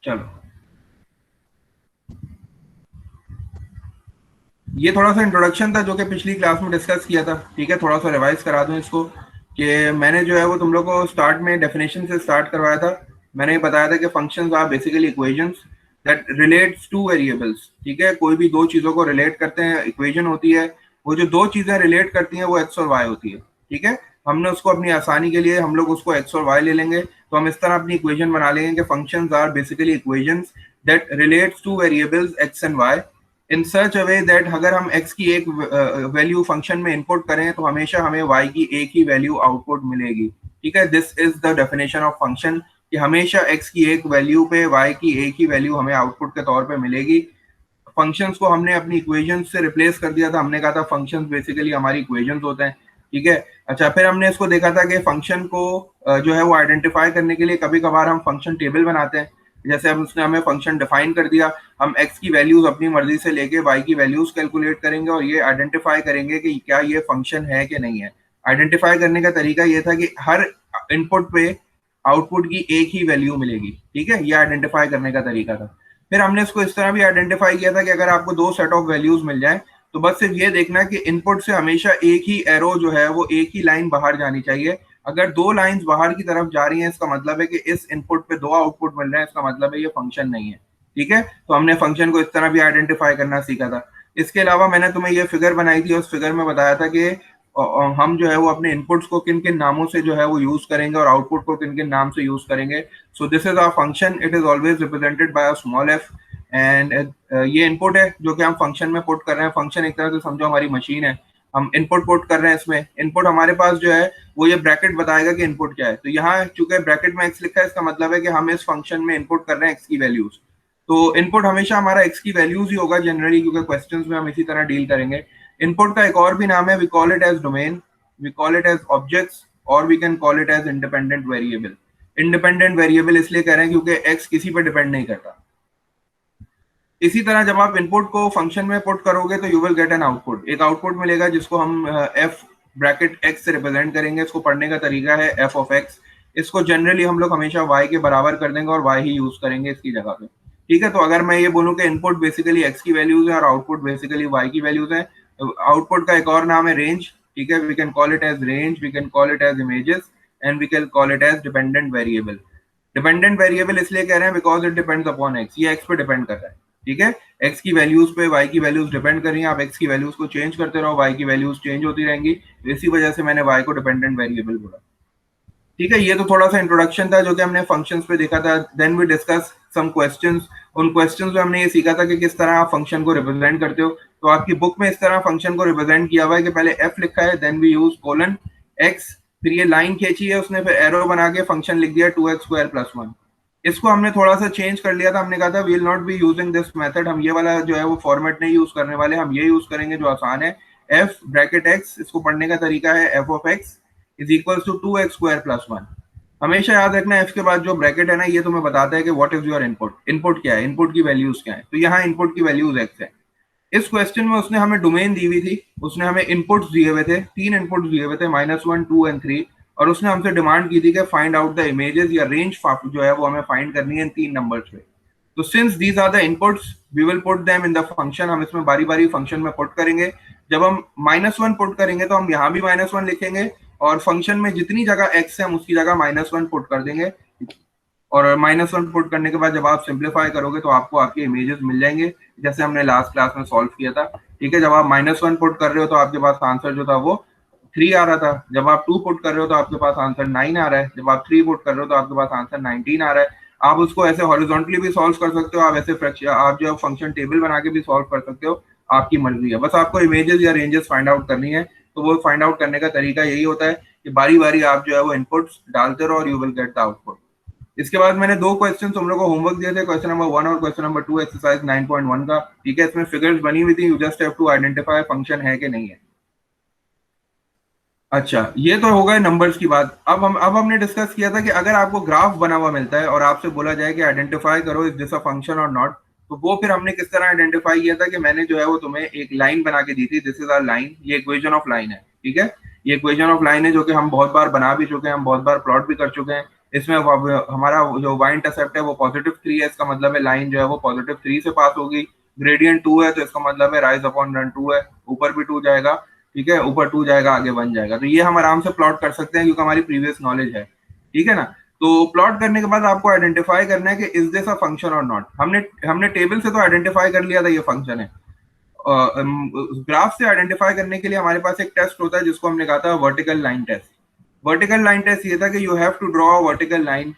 चलो, ये थोड़ा सा इंट्रोडक्शन था जो कि पिछली क्लास में डिस्कस किया था। ठीक है, थोड़ा सा रिवाइज करा दूं इसको कि मैंने जो है वो तुम लोग को स्टार्ट में डेफिनेशन से स्टार्ट करवाया था। मैंने ये बताया था कि functions are basically equations that relates to variables. ठीक है, कोई भी दो चीजों को रिलेट करते हैं, इक्वेशन होती है। वो जो दो चीजें रिलेट करती हैं वो एक्स और वाई होती है। ठीक है, हमने उसको अपनी आसानी के लिए हम लोग उसको एक्स और वाई ले लेंगे, तो हम इस तरह अपनी इक्वेशन बना लेंगे कि functions are basically equations that relates to variables x and y in such a way that अगर हम x की एक वैल्यू फंक्शन में इनपुट करें तो हमेशा हमें y की एक ही वैल्यू आउटपुट मिलेगी। ठीक है, this is the definition of function कि हमेशा x की एक वैल्यू पे y की एक ही वैल्यू हमें आउटपुट के तौर पे मिलेगी। फंक्शंस को हमने अपनी इक्वेशंस से रिप्लेस कर दिया था। हमने कहा था फंक्शंस बेसिकली हमारी इक्वेशंस होते हैं। ठीक है, अच्छा, फिर हमने इसको देखा था कि फंक्शन को जो है वो आइडेंटिफाई करने के लिए कभी कभार हम फंक्शन टेबल बनाते हैं। जैसे अब उसने हमें फंक्शन डिफाइन कर दिया, हम x की वैल्यूज अपनी मर्जी से लेके y की वैल्यूज कैलकुलेट करेंगे और ये आइडेंटिफाई करेंगे कि क्या ये फंक्शन है कि नहीं है। आइडेंटिफाई करने का तरीका ये था कि हर इनपुट पे आउटपुट की एक ही वैल्यू मिलेगी। ठीक है, ये आइडेंटिफाई करने का तरीका था। फिर हमने इसको इस तरह भी आइडेंटिफाई किया था कि अगर आपको दो सेट ऑफ वैल्यूज मिल जाए तो बस सिर्फ ये देखना कि इनपुट से हमेशा एक ही एरो जो है वो एक ही लाइन बाहर जानी चाहिए। अगर दो लाइंस बाहर की तरफ जा रही हैं इसका मतलब है कि इस इनपुट पे दो आउटपुट मिल रहे हैं, इसका मतलब है ये फंक्शन नहीं है। ठीक है, तो हमने फंक्शन को इस तरह भी आइडेंटिफाई करना सीखा था। इसके अलावा मैंने तुम्हें ये फिगर बनाई थी, उस फिगर में बताया था कि हम जो है वो अपने इनपुट्स को किन किन नामों से जो है वो यूज करेंगे और आउटपुट को किन किन नाम से यूज करेंगे। So this is our function, it is always represented by a small f and ये इनपुट है जो कि हम फंक्शन में पुट कर रहे हैं। फंक्शन एक तरह से समझो हमारी मशीन है, हम इनपुट पुट कर रहे हैं। इसमें इनपुट हमारे पास जो है वो ये ब्रैकेट बताएगा कि इनपुट क्या है। तो यहाँ चूंकि ब्रैकेट में एक्स लिखा है, इसका मतलब है कि हम इस फंक्शन में इनपुट कर रहे हैं एक्स की वैल्यूज। तो इनपुट हमेशा हमारा एक्स की वैल्यूज ही होगा जनरली, क्योंकि क्वेश्चंस में हम इसी तरह डील करेंगे। इनपुट का एक और भी नाम है, we call it as domain, we call it as objects, और we can call it as independent variable. Independent variable इसलिए कह रहे हैं क्योंकि एक्स किसी पर डिपेंड नहीं करता। इसी तरह जब आप इनपुट को फंक्शन में पुट करोगे तो you will get an output, एक आउटपुट मिलेगा जिसको हम एफ ब्रैकेट एक्स से रिप्रेजेंट करेंगे। इसको पढ़ने का तरीका है एफ ऑफ एक्स। इसको जनरली हम लोग हमेशा वाई के बराबर कर देंगे और वाई ही यूज करेंगे इसकी जगह पे। ठीक है, तो अगर मैं ये बोलूँ कि इनपुट बेसिकली एक्स की वैल्यूज है और आउटपुट बेसिकली वाई की वैल्यूज है, आउटपुट का एक और नाम है रेंज। ठीक है, we can call it as range, we can call it as images, and we can call it as dependent variable. Dependent variable इसलिए कह रहे हैं because it depends upon x, ये एक्स पे डिपेंड कर रहा है। ठीक है, एक्स की वैल्यूज पे वाई की वैल्यूज डिपेंड कर रही हैं। आप एक्स की वैल्यूज को चेंज करते रहो, वाई की वैल्यूज चेंज होती रहेंगी। तो इसी वजह से मैंने वाई को डिपेंडेंट वेरिएबल बोला। ठीक है, ये तो थोड़ा सा इंट्रोडक्शन था जो कि हमने फंक्शंस पे देखा था। Then we discuss some questions. उन क्वेश्चंस में हमने ये सीखा था कि किस तरह आप फंक्शन को रिप्रेजेंट करते हो। तो आपकी बुक में इस तरह फंक्शन को रिप्रेजेंट किया हुआ है कि पहले एफ लिखा है, then we use colon x, फिर ये लाइन खींची है उसने, फिर एरो बना के फंक्शन लिख दिया 2x² + 1। इसको हमने थोड़ा सा चेंज कर लिया था। हमने कहा था we will not be using this method, हम ये वाला जो है वो फॉर्मेट नहीं यूज करने वाले, हम ये यूज करेंगे जो आसान है, एफ ब्रैकेट एक्स। इसको पढ़ने का तरीका है f of x is equal to 2x² + 1। हमेशा याद रखना एफ के बाद जो ब्रैकेट है ना, ये तुम्हें बताता है कि what is your input, input क्या है, इनपुट की वैल्यूज क्या है। तो यहाँ इनपुट की वैल्यूज एक्स है। इस क्वेश्चन में उसने हमें डोमेन दी हुई थी, उसने हमें इनपुट्स दिए हुए थे, तीन इनपुट्स दिए हुए थे, -1, 2 एंड 3। और उसने हमसे डिमांड की थी कि फाइंड आउट द इमेजेस या रेंज जो है वो हमें फाइंड करनी है इन तीन नंबर्स पे। तो since these are the inputs we will put them in the function. हम इसमें बारी बारी फंक्शन में पुट करेंगे। जब हम -1 पुट करेंगे तो हम यहाँ भी -1 लिखेंगे और फंक्शन में जितनी जगह एक्स है हम उसकी जगह -1 पुट कर देंगे। और -1 पुट करने के बाद जब आप सिंप्लीफाई करोगे तो आपको आपके इमेजेस मिल जाएंगे, जैसे हमने लास्ट क्लास में सॉल्व किया था। ठीक है, जब आप -1 पुट कर रहे हो तो आपके पास आंसर जो था वो 3 आ रहा था। जब आप 2 पुट कर रहे हो तो आपके पास आंसर 9 आ रहा है। जब आप 3 पुट कर रहे हो तो आपके पास आंसर 19 आ रहा है। आप उसको ऐसे हॉरिजॉन्टली भी सॉल्व कर सकते हो, आप ऐसे आप जो फंक्शन टेबल बना के भी सॉल्व कर सकते हो, आपकी मर्जी है। बस आपको इमेजेस या रेंजेस फाइंड आउट करनी है। तो वो फाइंड आउट करने का तरीका यही होता है कि बारी बारी आप जो है वो इनपुट्स डालते रहो और you will get the output. इसके बाद मैंने दो क्वेश्चन तुम लोगों को होमवर्क दिए थे, क्वेश्चन नंबर 1 और क्वेश्चन नंबर 2 एक्सरसाइज 9.1 का। ठीक है, इसमें फिगर्स बनी हुई थी, you just have to identify function है कि नहीं है। अच्छा, ये तो हो गए नंबर्स की बात। अब हमने डिस्कस किया था कि अगर आपको ग्राफ बना हुआ मिलता है और आपसे बोला जाए कि आइडेंटिफाई करो इज दिस अ फंक्शन और नॉट, तो वो फिर हमने किस तरह आइडेंटिफाई किया था कि मैंने जो है वो तुम्हें एक लाइन बना के दी थी, दिस इज आवर लाइन, ये इक्वेशन ऑफ लाइन है। ठीक है, ये इक्वेशन ऑफ लाइन है जो कि हम बहुत बार बना भी चुके हैं, हम बहुत बार प्लॉट भी कर चुके हैं। इसमें हमारा जो y इंटरसेप्ट है वो +3 है, इसका मतलब है लाइन जो है वो +3 से पास होगी। ग्रेडियंट 2 है तो इसका मतलब है राइज अपॉन रन 2 है, ऊपर भी 2 जाएगा, ठीक है, ऊपर 2 जाएगा, आगे 1 जाएगा। तो ये हम आराम से प्लॉट कर सकते हैं क्योंकि हमारी प्रीवियस नॉलेज है, ठीक है ना। तो प्लॉट करने के बाद आपको आइडेंटिफाई करना है कि इज दिस अ फंक्शन और नॉट। हमने टेबल से तो आइडेंटिफाई कर लिया था ये फंक्शन है। ग्राफ से आइडेंटिफाई करने के लिए हमारे पास एक टेस्ट होता है जिसको हमने कहा था vertical line test. Vertical line test ये था कि you have to draw vertical line.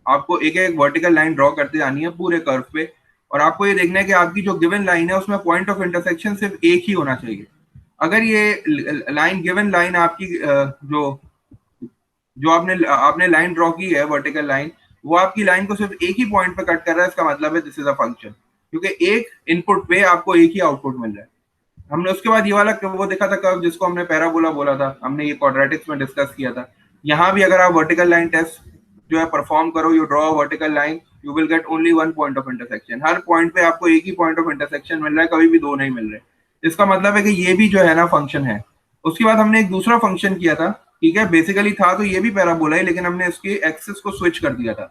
आपको एक एक वर्टिकल लाइन ड्रॉ करते जानी है पूरे कर्व पे, और आपको ये देखना है कि आपकी जो गिवन लाइन है उसमें पॉइंट ऑफ इंटरसेक्शन सिर्फ एक ही होना चाहिए। अगर ये लाइन गिवन लाइन आपकी जो जो आपने लाइन ड्रॉ की है वर्टिकल लाइन, वो आपकी लाइन को सिर्फ एक ही पॉइंट पे कट कर रहा है, इसका मतलब है दिस इज अ फंक्शन, क्योंकि एक इनपुट पे आपको एक ही आउटपुट मिल रहा है। हमने उसके बाद ये वाला वो देखा था कर्व जिसको हमने पैराबोला बोला था, हमने ये क्वाड्रेटिक्स में डिस्कस किया था। यहाँ भी अगर आप वर्टिकल लाइन टेस्ट जो है परफॉर्म करो, you draw vertical line, you will get only one point of intersection. Her point पे आपको एक ही पॉइंट ऑफ इंटरसेक्शन मिल रहा है, कभी भी दो नहीं मिल रहे। इसका मतलब है कि ये भी जो है ना फंक्शन है। उसके बाद हमने एक दूसरा फंक्शन किया था, ठीक है, बेसिकली था तो ये भी पैराबोला ही, लेकिन हमने इसके एक्सिस को स्विच कर दिया था।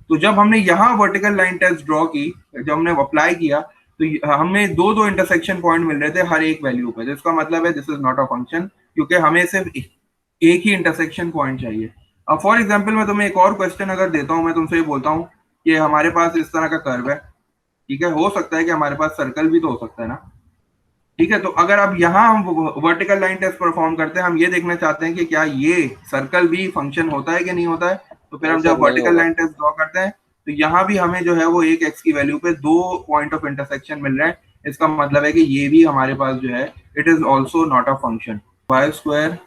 तो जब हमने यहाँ वर्टिकल लाइन टेस्ट ड्रॉ की, जब हमने अप्लाई किया, तो हमें दो दो इंटरसेक्शन पॉइंट मिल रहे थे हर एक वैल्यू पे। इसका मतलब है this is not a function, क्योंकि हमें सिर्फ एक ही इंटरसेक्शन पॉइंट चाहिए। अब फॉर एग्जांपल मैं तुम्हें एक और क्वेश्चन अगर देता हूँ, मैं तुमसे ये बोलता हूँ कि हमारे पास इस तरह का कर्व है, ठीक है, हो सकता है कि हमारे पास सर्कल भी तो हो सकता है ना, ठीक है। तो अगर अब यहाँ हम वर्टिकल लाइन टेस्ट परफॉर्म करते हैं, हम ये देखना चाहते हैं कि क्या ये सर्कल भी फंक्शन होता है कि नहीं होता है। तो फिर नहीं हम सर, जब नहीं वर्टिकल होगा। लाइन टेस्ट ड्रॉ करते हैं, तो यहाँ भी हमें जो है वो एक एक्स की वैल्यू पे दो पॉइंट ऑफ इंटरसेक्शन मिल रहे हैं। इसका मतलब है कि ये भी हमारे पास जो है it is also not a function. Y square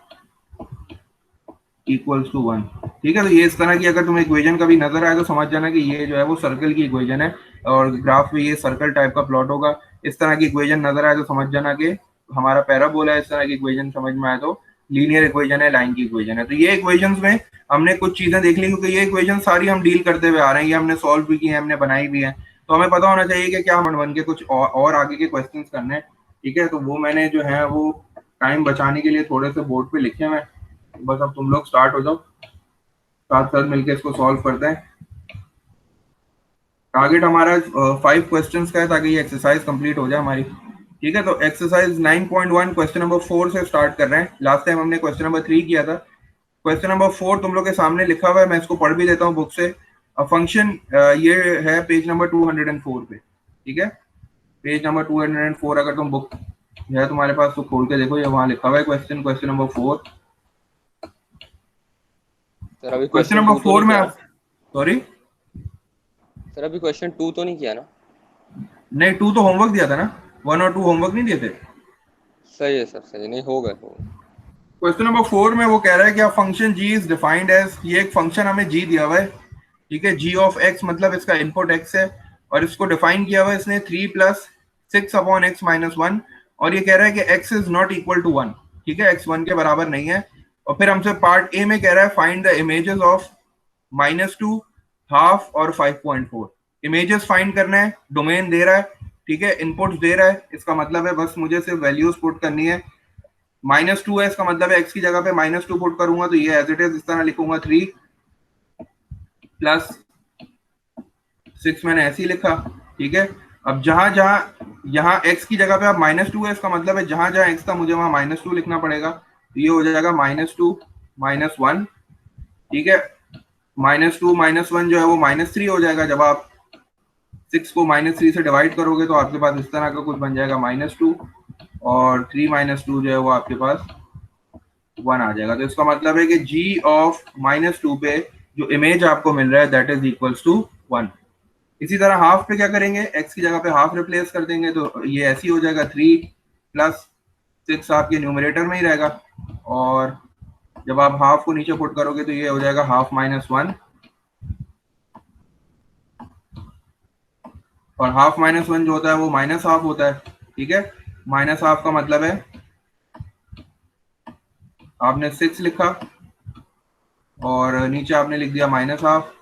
equals to 1, ठीक है। तो ये इस तरह की अगर तुम्हें इक्वेशन कभी नजर आए तो समझ जाना कि ये जो है वो सर्कल की इक्वेशन है, और ग्राफ में ये सर्कल टाइप का प्लॉट होगा। इस तरह की इक्वेशन नजर आए तो समझ जाना कि हमारा पैराबोला है। इस तरह की इक्वेशन समझ में आए तो लीनियर इक्वेशन है, लाइन की इक्वेशन है। तो ये इक्वेशंस में हमने कुछ चीजें देख ली, क्योंकि ये इक्वेशन सारी हम डील करते हुए आ रहे हैं, ये हमने सॉल्व भी की है, हमने बनाई भी है। तो हमें पता होना चाहिए कि क्या हम बन के कुछ और आगे के क्वेश्चन करने हैं, ठीक है। तो वो मैंने जो है वो टाइम बचाने के लिए थोड़े से बोर्ड पे लिखे हुए हैं। बस अब तुम लोग स्टार्ट हो जाओ, साथ साथ मिलकर इसको सॉल्व करते हैं। टारगेट हमारा 5 क्वेश्चंस का है ताकि ये एक्सरसाइज कंप्लीट हो जाए हमारी, ठीक है। तो एक्सरसाइज 9.1 क्वेश्चन नंबर 4 से स्टार्ट कर रहे हैं। लास्ट टाइम हमने क्वेश्चन नंबर 3 किया था। क्वेश्चन नंबर 4 तुम लोग के सामने लिखा हुआ है, मैं इसको पढ़ भी देता हूँ बुक से। फंक्शन ये है पेज नंबर 204 पे, ठीक है। पेज नंबर 204 अगर तुम बुक है तुम्हारे पास तो खोल के देखो, ये वहां लिखा हुआ है क्वेश्चन नंबर 4। सर अभी क्वेश्चन क्वेश्चन नंबर टू तो 4 नहीं में किया आप, ना? सॉरी, सर अभी क्वेश्चन 2 तो नहीं किया ना? नहीं 2 तो होमवर्क दिया था ना, 1 और 2 होमवर्क नहीं दिए थे। सही है सर, सही नहीं हो गए हो। क्वेश्चन नंबर 4 में वो कह रहा है कि function g is defined as, ये एक फंक्शन हमें जी दिया हुआ है, ठीक है। जी ऑफ एक्स मतलब इसका इनपुट एक्स है, और इसको डिफाइन किया हुआ है इसने 3 + 6/x - 1, और ये कह रहा है कि x is not equal to 1, ठीक है, एक्स 1 के बराबर नहीं है। और फिर हमसे पार्ट ए में कह रहा है find the images of -2, half और 5.4। इमेजेस फाइंड करना है, डोमेन दे रहा है, ठीक है, इनपुट्स दे रहा है। इसका मतलब है बस मुझे सिर्फ वैल्यूज पुट करनी है। -2 है, इसका मतलब है एक्स की जगह पे -2 पुट करूंगा तो ये एज इट इज इस तरह लिखूंगा, 3 + 6 मैंने ऐसे ही लिखा, ठीक है। अब जहां जहां यहाँ एक्स की जगह पे अब -2 है, इसका मतलब है जहां जहां एक्स था मुझे वहां -2 लिखना पड़ेगा। तो ये हो जाएगा -2 -1, ठीक है। -2 -1 जो है वो -3 हो जाएगा। जब आप 6 को -3 से डिवाइड करोगे तो आपके पास इस तरह का कुछ बन जाएगा -2, और 3 - 2 जो है वो आपके पास 1 आ जाएगा। तो इसका मतलब है कि g ऑफ -2 पे जो इमेज आपको मिल रहा है दैट इज इक्वल्स टू 1। इसी तरह हाफ पे क्या करेंगे, x की जगह पे हाफ रिप्लेस कर देंगे, तो ये ऐसे ही हो जाएगा, 3 + 6 आपके न्यूमरेटर में ही रहेगा, और जब आप हाफ को नीचे पुट करोगे तो ये हो जाएगा हाफ -1, और हाफ -1 जो होता है वो माइनस हाफ होता है, ठीक है। माइनस हाफ का मतलब है आपने 6 लिखा और नीचे आपने लिख दिया -हाफ।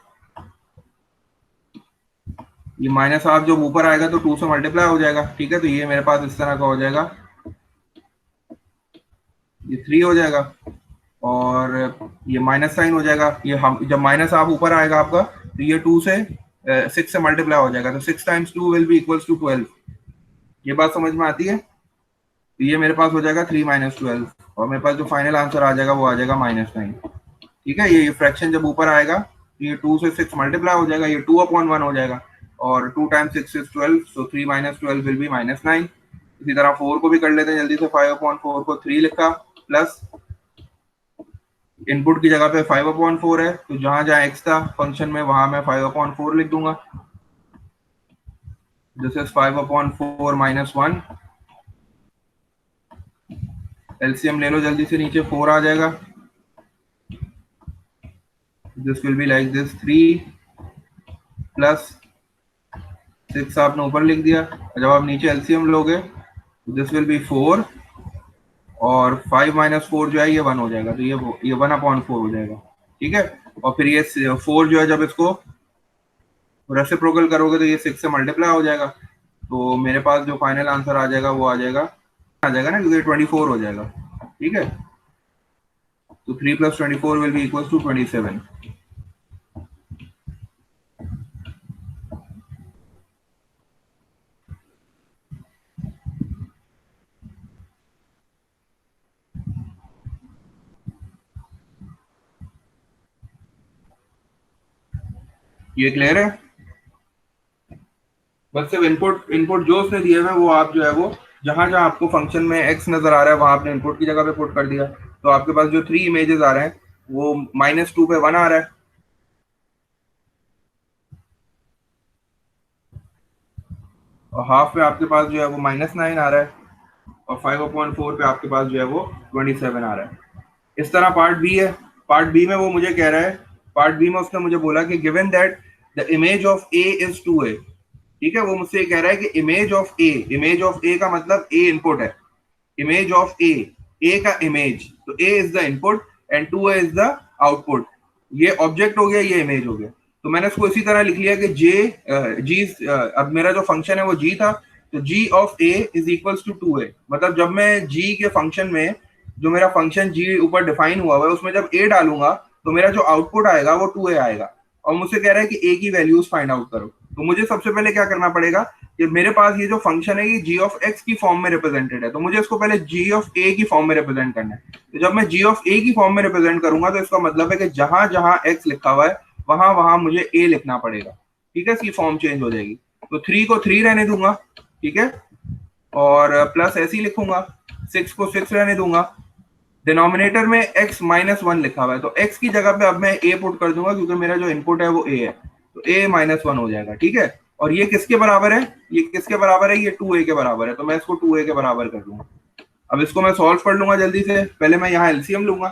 ये -हाफ जब ऊपर आएगा तो 2 से मल्टीप्लाई हो जाएगा, ठीक है। तो ये मेरे पास इस तरह का हो जाएगा, ये 3 हो जाएगा, और ये माइनस साइन हो जाएगा, ये हम जब माइनस आप ऊपर आएगा आपका तो ये 2 से 6 से मल्टीप्लाई हो जाएगा, तो 6 times 2 will be equals to 12। ये बात समझ में आती है? तो ये मेरे पास हो जाएगा 3 माइनस 12, और मेरे पास जो फाइनल आंसर आ जाएगा वो आ जाएगा -9। ठीक है, ये फ्रैक्शन जब ऊपर आएगा तो ये 2 से 6 मल्टीप्लाई हो जाएगा, ये 2/1 हो जाएगा, और 2 times 6 is 12, so 3 minus 12 will be -9। इसी तरह 4 को भी कर लेते हैं जल्दी से, 5/4 को 3 लिखा, प्लस इनपुट की जगह पे 5/4 है, तो जहां जहां x था फंक्शन में वहां मैं 5/4 लिख दूंगा। This is 5/4 -1। एलसीएम ले लो जल्दी से, नीचे 4 आ जाएगा, this will be like this, 3 plus 6 आपने ऊपर लिख दिया, जब आप नीचे एलसीएम लोगे तो दिस विल बी 4, और 5 माइनस 4 जो है ये 1 हो जाएगा, तो ये 1/4 हो जाएगा। ठीक है, और फिर ये 4 जो है जब इसको रेसिप्रोकल करोगे तो ये 6 से मल्टीप्लाई हो जाएगा, तो मेरे पास जो फाइनल आंसर आ जाएगा वो आ जाएगा ना, क्योंकि 24 हो जाएगा। ठीक है, तो 3 + 24 विल बी इक्वल टू 27। ये क्लियर है? बस सिर्फ इनपुट इनपुट जो उसने दिए हुए वो आप जो है वो जहां जहां आपको फंक्शन में x नजर आ रहा है वहां आपने इनपुट की जगह पे पुट कर दिया, तो आपके पास जो 3 इमेजेस आ रहे हैं वो -2 पे 1 आ रहा है, और हाफ पे आपके पास जो है वो -9 आ रहा है, और 5/4 पे आपके पास जो है वो 27 आ रहा है। इस तरह पार्ट बी है। पार्ट बी में वो मुझे कह रहा है, पार्ट बी में उसने मुझे बोला कि given that the image of A is 2a। ठीक है, वो मुझसे कह रहा है कि इमेज ऑफ ए का मतलब ए इनपुट है, इमेज ऑफ ए का इमेज, तो A is the input and 2a is the output. ये ऑब्जेक्ट हो गया, ये इमेज हो गया, तो मैंने इसको इसी तरह लिख लिया कि जी, अब मेरा जो फंक्शन है वो जी था, तो G of A is equals to 2a, मतलब जब मैं जी के फंक्शन में, जो मेरा फंक्शन जी ऊपर डिफाइन हुआ है उसमें जब ए डालूंगा तो मेरा जो आउटपुट आएगा वो 2a आएगा, और मुझसे कह रहा है कि ए की वैल्यूज फाइंड आउट करो। तो मुझे सबसे पहले क्या करना पड़ेगा कि मेरे पास ये जो फंक्शन है ये जी ऑफ एक्स की फॉर्म में रिप्रेजेंटेड है, तो मुझे इसको पहले जी ऑफ ए की फॉर्म में रिप्रेजेंट करना है। तो जब मैं जी ऑफ ए की फॉर्म में रिप्रेजेंट करूंगा तो इसका मतलब है कि जहां जहां एक्स लिखा हुआ है वहां वहां मुझे ए लिखना पड़ेगा। ठीक है, इसकी फॉर्म चेंज हो जाएगी, तो 3 को 3 रहने दूंगा, ठीक है, और प्लस ऐसे ही लिखूंगा, 6 को 6 रहने दूंगा, डिनोमिनेटर में x -1 लिखा हुआ है, तो x की जगह पे अब मैं a पुट कर दूंगा क्योंकि मेरा जो इनपुट है वो a है, तो a -1 हो जाएगा। ठीक है, और ये किसके बराबर है? ये किसके बराबर है? ये 2a के बराबर है, तो मैं इसको 2a के बराबर कर दूंगा। अब इसको मैं सॉल्व कर लूंगा जल्दी से, पहले मैं यहाँ एलसीएम लूंगा।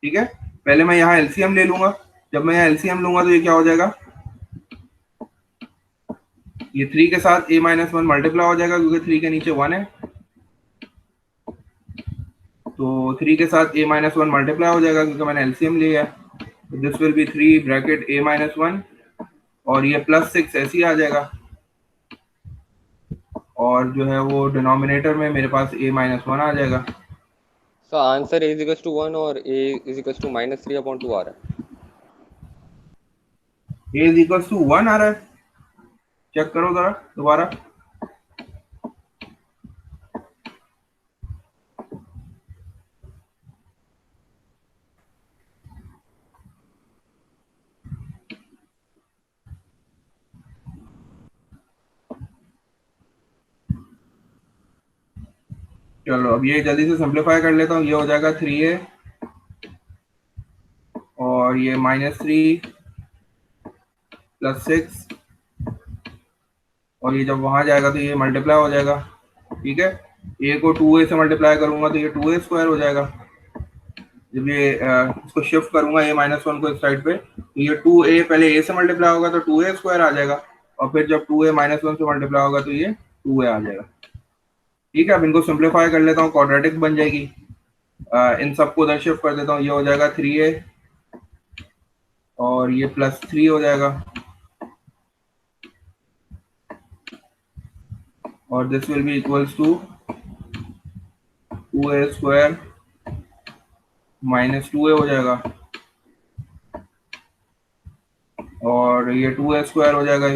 ठीक है, पहले मैं यहाँ एलसीएम ले लूंगा, जब मैं यहाँ एलसीएम लूंगा तो ये क्या हो जाएगा, ये 3 के साथ a -1 मल्टीप्लाई हो जाएगा क्योंकि 3 के नीचे 1 है, तो 3 के साथ a -1 मल्टीप्लाई हो जाएगा क्योंकि मैंने एलसीएम लिया है, तो this will B 3 bracket a -1, और ये +6 ऐसे ही आ जाएगा, और जो है वो डिनोमिनेटर में मेरे पास a -1 आ जाएगा। So answer a is two 1 और a इज टू -3/2 आ रहा है। a इज इक्वल टू 1 आ रहा है, चेक करो जरा दोबारा। चलो अब ये जल्दी से सिंप्लीफाई कर लेता हूँ, ये हो जाएगा 3a, और ये -3 +6, और ये जब वहां जाएगा तो ये मल्टीप्लाई हो जाएगा। ठीक है, a को 2a से मल्टीप्लाई करूंगा तो ये 2a² हो जाएगा, जब ये इसको शिफ्ट करूंगा a -1 को इस साइड पे, तो ये 2a पहले a से मल्टीप्लाई होगा तो 2a² आ जाएगा, और फिर जब 2a -1 से मल्टीप्लाई होगा तो ये 2a आ जाएगा। ठीक है, अब इनको सिंप्लीफाई कर लेता हूँ, क्वाड्रेटिक बन जाएगी, इन सबको उधर शिफ्ट कर देता हूँ, ये हो जाएगा 3a, और ये +3 हो जाएगा, और this will be equals to 2a² -2a हो जाएगा, और ये 2a² हो जाएगा,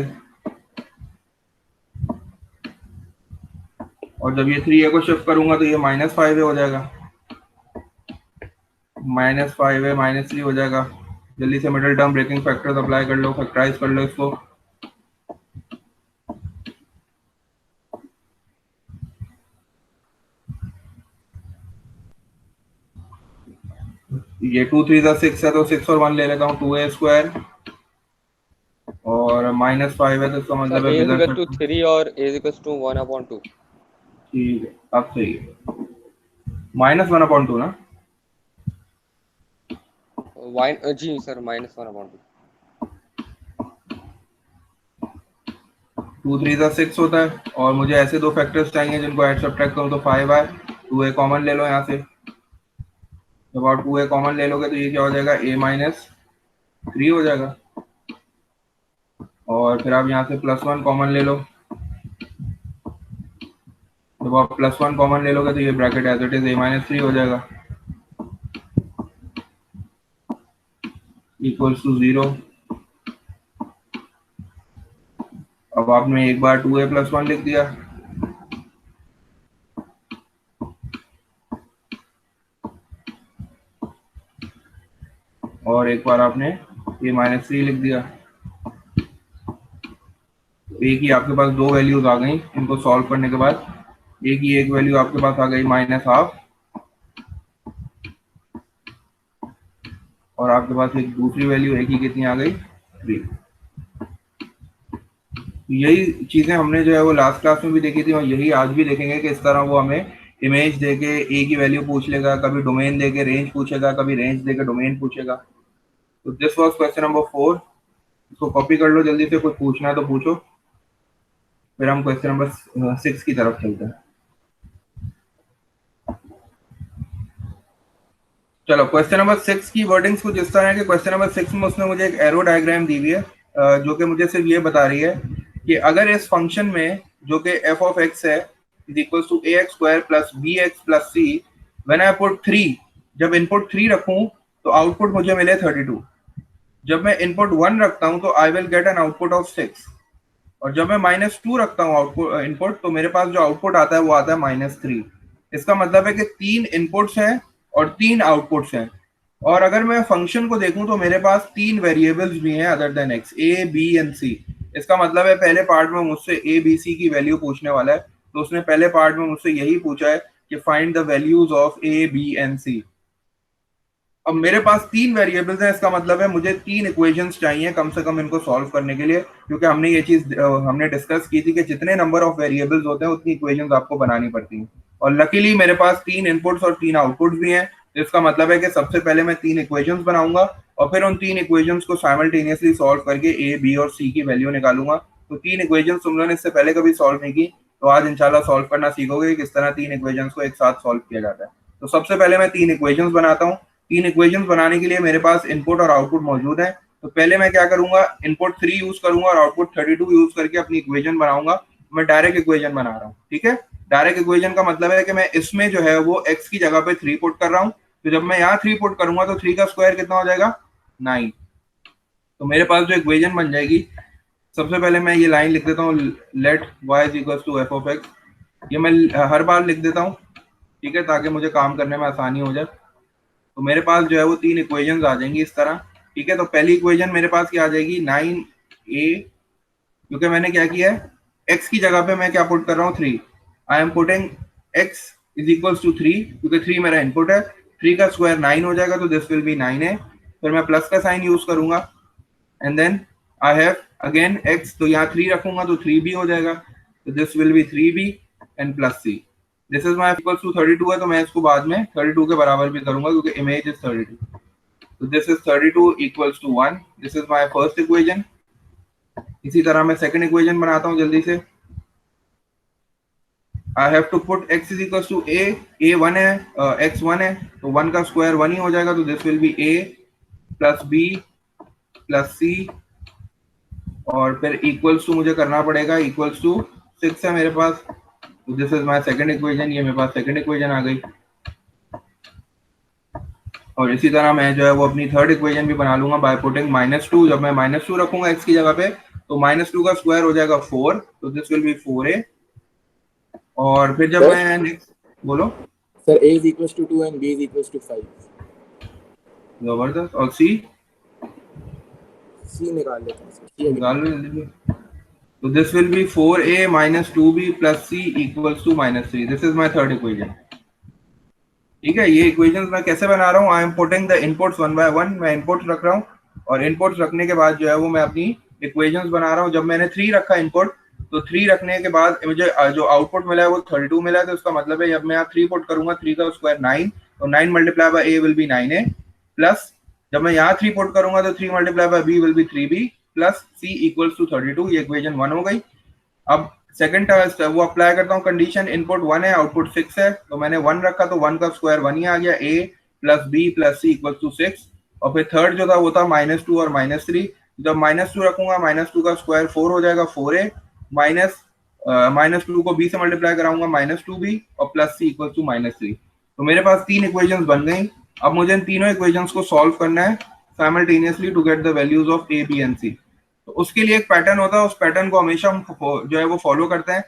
और जब ये 3a को शिफ्ट करूंगा तो ये -5a हो जाएगा, -5a -3 हो जाएगा। जल्दी से middle term breaking factors apply कर लो, फैक्टराइज कर लो इसको। ये 2 3 6 है, तो 6 और 1 ले लेता हूँ, 2a² और -5 है, तो इसका सर मतलब a है is bigger equal two factor. 3 और a इज इक्वल टू 1/2। ठीक है, अब सही है, -1/2 ना। जी सर, -1/2। 2 3 6 होता है, और मुझे ऐसे दो फैक्टर्स चाहिए जिनको ऐड सब्ट्रैक्ट करूँ, तो 5 आए। 2a कॉमन ले लो यहाँ से, जब आप 2a कॉमन ले लोगे तो ये क्या हो जाएगा, a-3 हो जाएगा, और फिर आप यहाँ से +1 कॉमन ले लो। जब आप +1 कॉमन ले लोगे तो ये bracket as it is a-3 हो जाएगा, इक्वल्स टू 0। अब आपने एक बार 2a + 1 लिख दिया, और एक बार आपने a-3 लिख दिया। एक ही आपके पास दो वैल्यूज आ गई, इनको सॉल्व करने के बाद एक वैल्यू आपके पास आ गई -1/2, और आपके पास एक दूसरी वैल्यू एक ही कितनी आ गई, 3। यही चीजें हमने जो है वो लास्ट क्लास में भी देखी थी, और यही आज भी देखेंगे कि इस तरह वो हमें इमेज देके ए की वैल्यू पूछ लेगा, कभी डोमेन देके रेंज पूछेगा, कभी रेंज देके डोमेन पूछेगा। तो दिस वाज क्वेश्चन नंबर 4। इसको कॉपी कर लो जल्दी से, कुछ पूछना है तो पूछो, फिर हम क्वेश्चन नंबर 6 की तरफ चलते हैं। चलो, क्वेश्चन नंबर 6 की वर्डिंग्स कुछ इस तरह है कि क्वेश्चन नंबर 6 में उसने मुझे एक एरो डायग्राम दी हुई है, जो कि मुझे सिर्फ ये बता रही है कि अगर इस फंक्शन में जो कि f of x है is equal to ax² plus bx plus c, when I put 3, जब इनपुट 3 रखूं तो आउटपुट मुझे मिले 32। जब मैं इनपुट 1 रखता हूं तो I will get an output of 6, और जब मैं -2 रखता हूँ आउटपुट इनपुट, तो मेरे पास जो आउटपुट आता है वो आता है -3। इसका मतलब है कि 3 इनपुट्स हैं और 3 आउटपुट्स हैं, और अगर मैं फंक्शन को देखूं तो मेरे पास 3 वेरिएबल्स भी हैं other than x, a b and c। इसका मतलब है पहले पार्ट में मुझसे a b c की वैल्यू पूछने वाला है, तो उसने पहले पार्ट में मुझसे यही पूछा है कि find the values of a b and c। अब मेरे पास 3 वेरिएबल्स हैं, इसका मतलब है मुझे 3 इक्वेशंस चाहिए कम से कम इनको सॉल्व करने के लिए, क्योंकि हमने ये चीज हमने डिस्कस की थी कि जितने नंबर ऑफ वेरिएबल्स होते हैं उतनी इक्वेशंस आपको बनानी पड़ती हैं, और लकीली मेरे पास 3 इनपुट्स और 3 आउटपुट्स भी हैं। तो इसका मतलब है कि सबसे पहले मैं 3 इक्वेशंस बनाऊंगा, और फिर उन 3 इक्वेशंस को साइमल्टेनियसली सॉल्व करके a b और c की वैल्यू निकालूंगा। तो 3 इक्वेशंस तुम लोगों ने इससे पहले कभी सॉल्व नहीं की, तो आज इंशाल्लाह सॉल्व करना सीखोगे किस तरह 3 इक्वेशंस को एक साथ सॉल्व किया जाता है। तो सबसे पहले मैं 3 इक्वेशंस बनाता हूँ। 3 इक्वेशंस बनाने के लिए मेरे पास इनपुट और आउटपुट मौजूद है, तो पहले मैं क्या करूंगा, इनपुट 3 यूज करूंगा और आउटपुट 32 यूज करके अपनी इक्वेशन बनाऊंगा। मैं डायरेक्ट इक्वेशन बना रहा हूँ, ठीक है। डायरेक्ट इक्वेशन का मतलब है कि मैं इसमें जो है वो x की जगह पे 3 पुट कर रहा हूँ, तो जब मैं यहाँ 3 पुट करूंगा तो 3 का स्क्वायर कितना हो जाएगा, 9। तो मेरे पास जो इक्वेशन बन जाएगी, सबसे पहले मैं ये लाइन लिख देता हूँ, let y is equal to f of x। ये मैं हर बार लिख देता हूँ, ठीक है, ताकि मुझे काम करने में आसानी हो जाए। तो मेरे पास जो है वो 3 इक्वेशंस आ जाएंगी इस तरह, ठीक है। तो पहली इक्वेशन मेरे पास क्या आ जाएगी, 9a, क्योंकि मैंने क्या किया है, x की जगह पे मैं क्या पुट कर रहा हूँ, 3। I am putting x is equals to 3, क्योंकि 3 मेरा इनपुट है। 3 का स्क्वायर 9 हो जाएगा, तो दिस विल बी 9a। फिर मैं प्लस का साइन यूज करूंगा, and then I have again x, तो यहाँ 3 रखूंगा तो 3b हो जाएगा, तो this will be 3b and plus c। This is my equals to 32 है, तो मैं इसको बाद में 32 के बराबर भी करूंगा क्योंकि इमेज इज 32। तो this is 32 equals to 1। This is my first equation. इसी तरह मैं सेकंड इक्वेशन बनाता हूँ जल्दी से। I have to put x is equals to a 1 है, x 1 है, तो 1 का स्क्वायर 1 ही हो जाएगा, तो this will B a plus b plus c, और फिर इक्वल्स टू मुझे करना पड़ेगा, इक्वल्स टू 6 है मेरे पास, तो this is my second equation. ये मेरे पास सेकंड इक्वेशन आ गई। और इसी तरह मैं जो है वो अपनी थर्ड इक्वेशन भी बना लूंगा बाय पुटिंग -2। जब मैं -2 रखूंगा x की जगह पे तो -2 का स्क्वायर हो जाएगा 4, तो दिस विल बी 4a। और फिर जब सर मैं नेक्स्ट, बोलो। Sir a is equals to 2 and b is equals to 5। जबरदस्त। और c c निकाल लेते हैं सर, c निकाल लो जल्दी से। तो this will B 4a minus 2b plus c equals to -3। This is my third equation. ठीक है, ये इक्वेशंस मैं कैसे बना रहा हूँ, आई am putting the inputs one by one. मैं इनपुट्स रख रहा हूँ और इनपुट्स रखने के बाद जो है वो मैं अपनी इक्वेशंस बना रहा हूँ। जब मैंने 3 रखा इनपुट, तो 3 रखने के बाद मुझे जो आउटपुट मिला है वो 32 मिला है। तो उसका मतलब है जब मैं यहाँ 3 पुट करूंगा, 3 का स्क्वायर 9, तो 9 multiply by a will be 9a plus, जब मैं यहाँ 3 पुट करूंगा तो 3 multiply by b will be 3b plus c equals to 32। ये इक्वेशन 1 हो गई। अब सेकंड वो अप्लाई करता हूँ कंडीशन, इनपुट 1 है आउटपुट 6 है, तो मैंने 1 रखा तो 1 का स्क्वायर 1 ही आ गया, a plus B plus C equal to 6। और फिर थर्ड जो था वो था -2 और -3। जब -2 रखूंगा, -2 का स्क्वायर 4 हो जाएगा, 4a -2 को b से मल्टीप्लाई कराऊंगा -2b और प्लस सी इक्वल टू -3। तो मेरे पास 3 इक्वेशंस बन गई। अब मुझे इन तीनों इक्वेशंस को सॉल्व करना है simultaneously to get the values of a, b and c। तो उसके लिए एक पैटर्न होता है, उस पैटर्न को हमेशा हम जो है वो फॉलो करते हैं।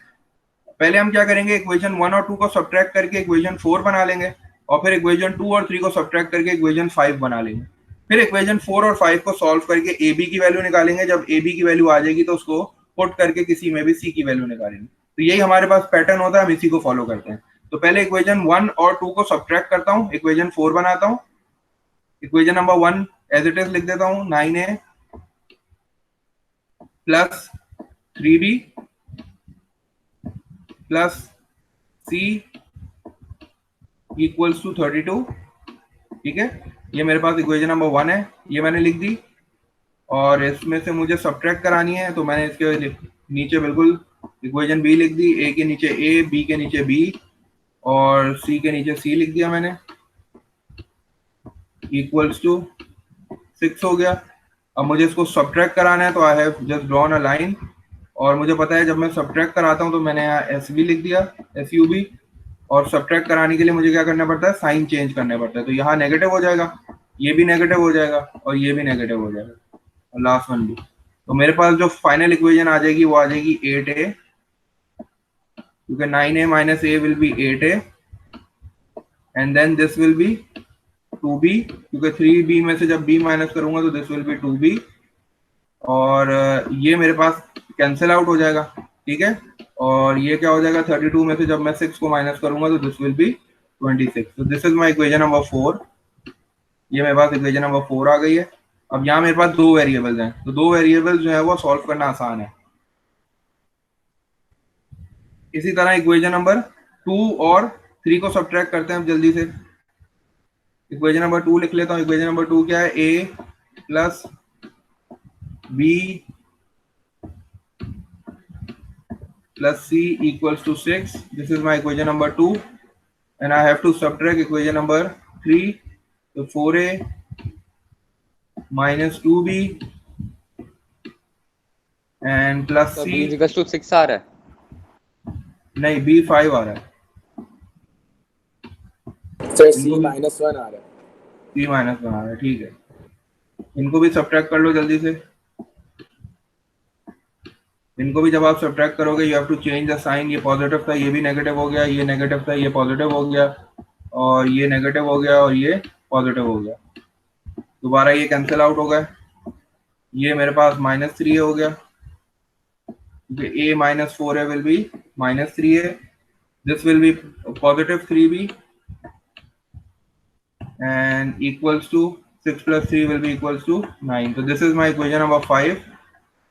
पहले हम क्या करेंगे, इक्वेशन 1 और 2 को सब्ट्रैक्ट करके इक्वेशन 4 बना लेंगे, और फिर इक्वेशन 2 और 3 को सब्ट्रैक्ट करके इक्वेशन 5 बना लेंगे। फिर इक्वेशन 4 और 5 को सॉल्व करके ए बी की वैल्यू निकालेंगे। जब ए बी की वैल्यू आ जाएगी तो उसको पुट करके किसी में भी सी की वैल्यू निकालेंगे। तो यही हमारे पास पैटर्न होता है, हम इसी को फॉलो करते हैं। तो पहले इक्वेशन 1 और 2 को सब्ट्रैक्ट करता हूँ, इक्वेशन 4 बनाता हूँ। Equation number 1 as it is लिख देता हूँ, 9a plus 3b plus c equals to 32। ठीक है, ये मेरे पास इक्वेशन नंबर 1 है, ये मैंने लिख दी। और इसमें से मुझे सब्ट्रैक्ट करानी है, तो मैंने इसके नीचे बिल्कुल इक्वेशन b लिख दी, a के नीचे a, b के नीचे b और c के नीचे c लिख दिया मैंने, इक्वल्स टू 6 हो गया। अब मुझे इसको सब्ट्रैक्ट कराना है, तो I have just drawn a line. और मुझे पता है जब मैं सब्ट्रैक्ट कराता हूँ तो मैंने यहाँ एस बी लिख दिया, SUB। और सब्ट्रैक्ट कराने के लिए मुझे क्या करना पड़ता है, साइन चेंज करना पड़ता है। तो यहाँ नेगेटिव हो जाएगा, ये भी नेगेटिव हो जाएगा और ये भी नेगेटिव हो जाएगा, और लास्ट वन भी। तो मेरे पास जो फाइनल इक्वेशन आ जाएगी वो आ जाएगी 8a, क्योंकि 9a minus a will be 8a and then this will be 2b, क्योंकि 3b में से जब b माइनस करूंगा तो दिस विल बी 2b। और ये मेरे पास कैंसिल आउट हो जाएगा। ठीक है, और ये क्या हो जाएगा, 32 में से जब मैं 6 को माइनस करूंगा तो दिस विल बी 26। तो this is my equation number 4। ये मेरे पास इक्वेशन नंबर 4 आ गई है। अब यहाँ मेरे पास 2 वेरिएबल्स हैं, तो 2 वेरिएबल्स जो है वो सॉल्व करना आसान है। इसी तरह इक्वेशन नंबर 2 और 3 को सब्ट्रैक्ट करते हैं हम जल्दी से। इक्वेशन नंबर 2 लिख लेता हूँ। इक्वेशन नंबर 2 क्या है, a plus b plus c equals to 6. This is my equation number 2, and I have to subtract equation number 3. So 4a minus 2b and plus तो c. b इक्वल्स टू 6 आ रहा है, नहीं, b 5 आ रहा है sir, c -1 आ रहा है, c -1 आ रहा है। ठीक है, इनको भी सब्ट्रैक्ट कर लो जल्दी से। इनको भी जब आप सब्ट्रैक्ट करोगे, you have to change the sign. ये पॉजिटिव था, ये भी नेगेटिव हो गया, ये नेगेटिव था, ये पॉजिटिव हो गया, और ये नेगेटिव हो गया और ये पॉजिटिव हो गया। दोबारा ये कैंसिल आउट हो गया। ये मेरे पास -3 हो गया, क्योंकि a minus 4a will be -3a. This will be positive 3b and equals to 6 plus 3 will be equals to 9. So this is my equation number 5.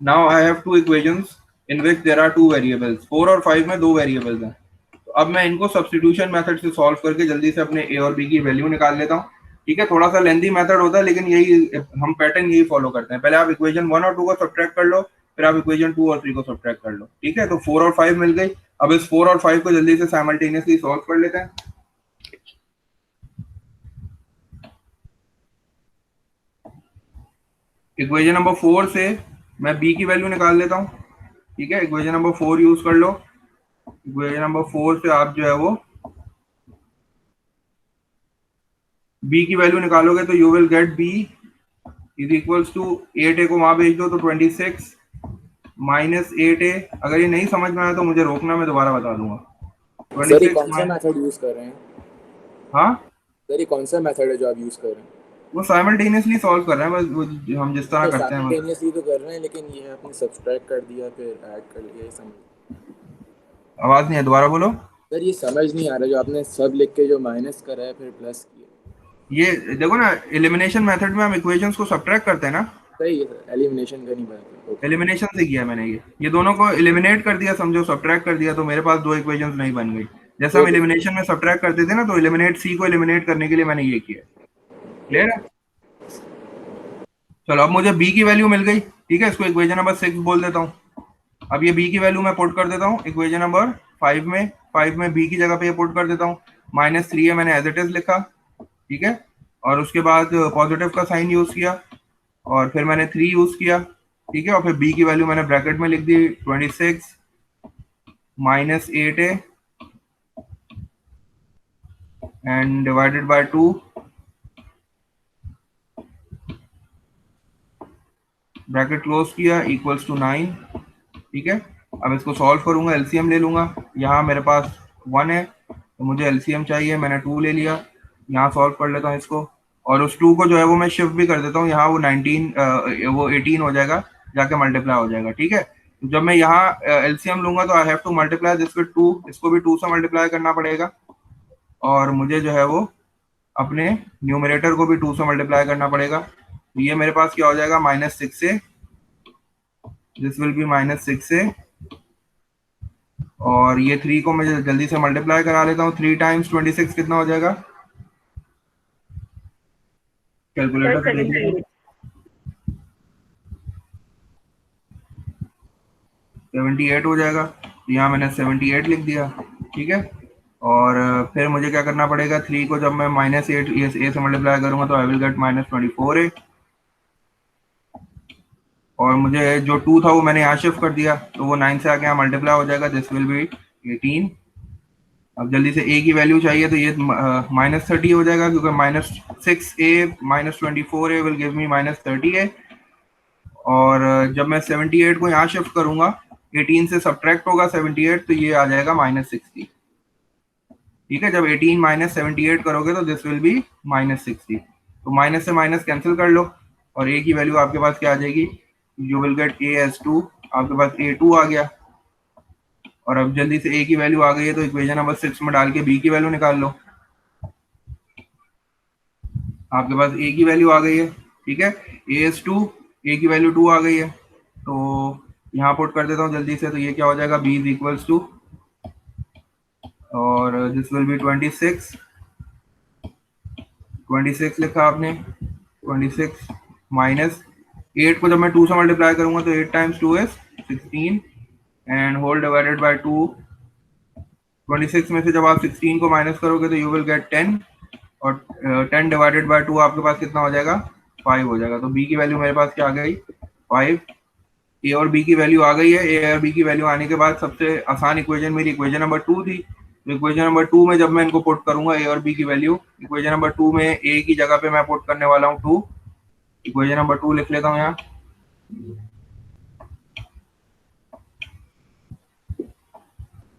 Now I have two equations in which there are two variables. 4 और 5 में 2 variables हैं। तो अब मैं इनको substitution method से solve करके जल्दी से अपने a और b की वैल्यू निकाल लेता हूँ। ठीक है, थोड़ा सा लेंथी मेथड होता है, लेकिन यही हम पैटर्न यही फॉलो करते हैं। पहले आप इक्वेशन 1 और 2 को सब्ट्रैक्ट कर लो, फिर आप इक्वेशन 2 और 3 को सब्ट्रैक्ट कर लो। ठीक है, तो 4 और 5 मिल गई। अब इस 4 और 5 को जल्दी से साइमल्टेनियसली सॉल्व कर लेते हैं। इक्वेशन नंबर 4 से मैं b की वैल्यू निकाल लेता हूँ। ठीक है, इक्वेशन नंबर 4 यूज कर लो। इक्वेशन नंबर 4 से आप जो है वो b की वैल्यू निकालोगे तो you will get b is equals to 8a को वहां भेज दो तो 26 माइनस 8a। अगर ये नहीं समझ में आया तो मुझे रोकना, मैं दोबारा बता दूंगा। सर ये 26 कौन सा मेथड यूज कर रहे हैं? हाँ, सर ये कौन सा मेथड है जो आप यूज कर रहे हैं? वो साइमल्टेनियसली सॉल्व कर रहे हैं, बस वो हम जिस तरह तो करते हैं बस। साइमल्टेनियसली तो कर रहे हैं, लेकिन ये आपने सब्सट्रैक्ट कर दिया फिर ऐड कर लिया, ये समझ आवाज नहीं है, दोबारा बोलो। सर ये समझ नहीं आ रहा, जो आपने सब लिख के जो माइनस करा है फिर प्लस किया। ये देखो ना, एलिमिनेशन मेथड में हम इक्वेशंस को सब्ट्रैक्ट करते हैं ना, सही है सर, एलिमिनेशन का नहीं बात है। एलिमिनेशन से किया मैंने। ये दोनों को एलिमिनेट कर दिया, समझो सब्ट्रैक्ट कर दिया, तो मेरे पास दो इक्वेशंस नहीं बन गई। जैसे हम एलिमिनेशन में सब्ट्रैक्ट करते थे ना, तो एलिमिनेट सी को एलिमिनेट करने के लिए मैंने ये किया। क्लियर है? चलो अब मुझे बी की वैल्यू मिल गई, ठीक है, इसको इक्वेशन नंबर 6 बोल देता हूँ। अब ये बी की वैल्यू मैं पुट कर देता हूँ इक्वेशन नंबर 5 में बी की जगह पे ये पुट कर देता हूँ। -3 है, मैंने एज इट इज लिखा, ठीक है, और उसके बाद पॉजिटिव का साइन यूज किया, और फिर मैंने 3 यूज किया, ठीक है, और फिर बी की वैल्यू मैंने ब्रैकेट में लिख दी 26 minus 8a and divided by 2, bracket close किया, इक्वल्स टू 9, ठीक है। अब इसको सॉल्व करूंगा, एलसीएम ले लूंगा। यहाँ मेरे पास 1 है तो मुझे एलसीएम चाहिए, मैंने 2 ले लिया। यहाँ सॉल्व कर लेता हूँ इसको, और उस 2 को जो है वो मैं शिफ्ट भी कर देता हूँ, यहाँ वो 18 हो जाएगा, जाके मल्टीप्लाई हो जाएगा, ठीक है। तो जब मैं यहाँ एलसीएम लूंगा तो आई have to multiply this with 2, इसको भी 2 से मल्टीप्लाई करना पड़ेगा, और मुझे जो है वो अपने न्यूमरेटर को भी 2 से मल्टीप्लाई करना पड़ेगा। तो ये मेरे पास क्या हो जाएगा, -6a, this will B -6a, और ये 3 को मैं जल्दी से मल्टीप्लाई करा लेता हूँ। 3 टाइम्स 26 कितना हो जाएगा, कैलकुलेटर पे देख लीजिए, 78 हो जाएगा। तो यहाँ मैंने 78 लिख दिया, ठीक है। और फिर मुझे क्या करना पड़ेगा, 3 को जब मैं -8 ए से मल्टीप्लाई करूंगा तो आई विल गेट -24a, और मुझे जो 2 था वो मैंने यहाँ शिफ्ट कर दिया, तो वो 9 से आके यहाँ मल्टीप्लाई हो जाएगा, दिस विल बी 18। अब जल्दी से a की वैल्यू चाहिए, तो ये -30 हो जाएगा, क्योंकि -6a -24a will give me -30a। और जब मैं 78 को यहाँ शिफ्ट करूंगा, 18 से सब्ट्रैक्ट होगा 78, तो ये आ जाएगा -60, ठीक है। जब 18 माइनस 78 करोगे तो दिस विल बी -60। तो माइनस से माइनस कैंसिल कर लो, और a की वैल्यू आपके पास क्या आ जाएगी, you will get a as 2, आपके पास a2 आ गया। और अब जल्दी से a की वैल्यू आ गई है, तो इक्वेशन नंबर 6 में डाल के b की वैल्यू निकाल लो। आपके पास a की वैल्यू आ गई है, ठीक है, a इज 2, a की वैल्यू 2 आ गई है, तो यहाँ पुट कर देता हूँ जल्दी से। तो ये क्या हो जाएगा, b इज इक्वल्स टू, और दिस विल बी 26 लिखा आपने, 26 माइनस 8 को जब मैं 2 से मल्टीप्लाई करूंगा तो 8 times 2 is 16 and whole divided by 2। 26 में से जब आप 16 को माइनस करोगे तो यू विल गेट 10, और 10 डिवाइडेड बाय 2 आपके पास कितना हो जाएगा, 5 हो जाएगा। तो b की वैल्यू मेरे पास क्या आ गई, 5। a और b की वैल्यू आ गई है। a और b की वैल्यू आने के बाद सबसे आसान इक्वेशन मेरी इक्वेशन नंबर 2 थी। तो इक्वेशन नंबर 2 में जब मैं इनको पुट करूंगा a और b की वैल्यू, इक्वेशन नंबर 2 में a की जगह पे मैं पुट करने वाला हूँ 2, इक्वेशन नंबर 2 लिख लेता हूँ यहाँ,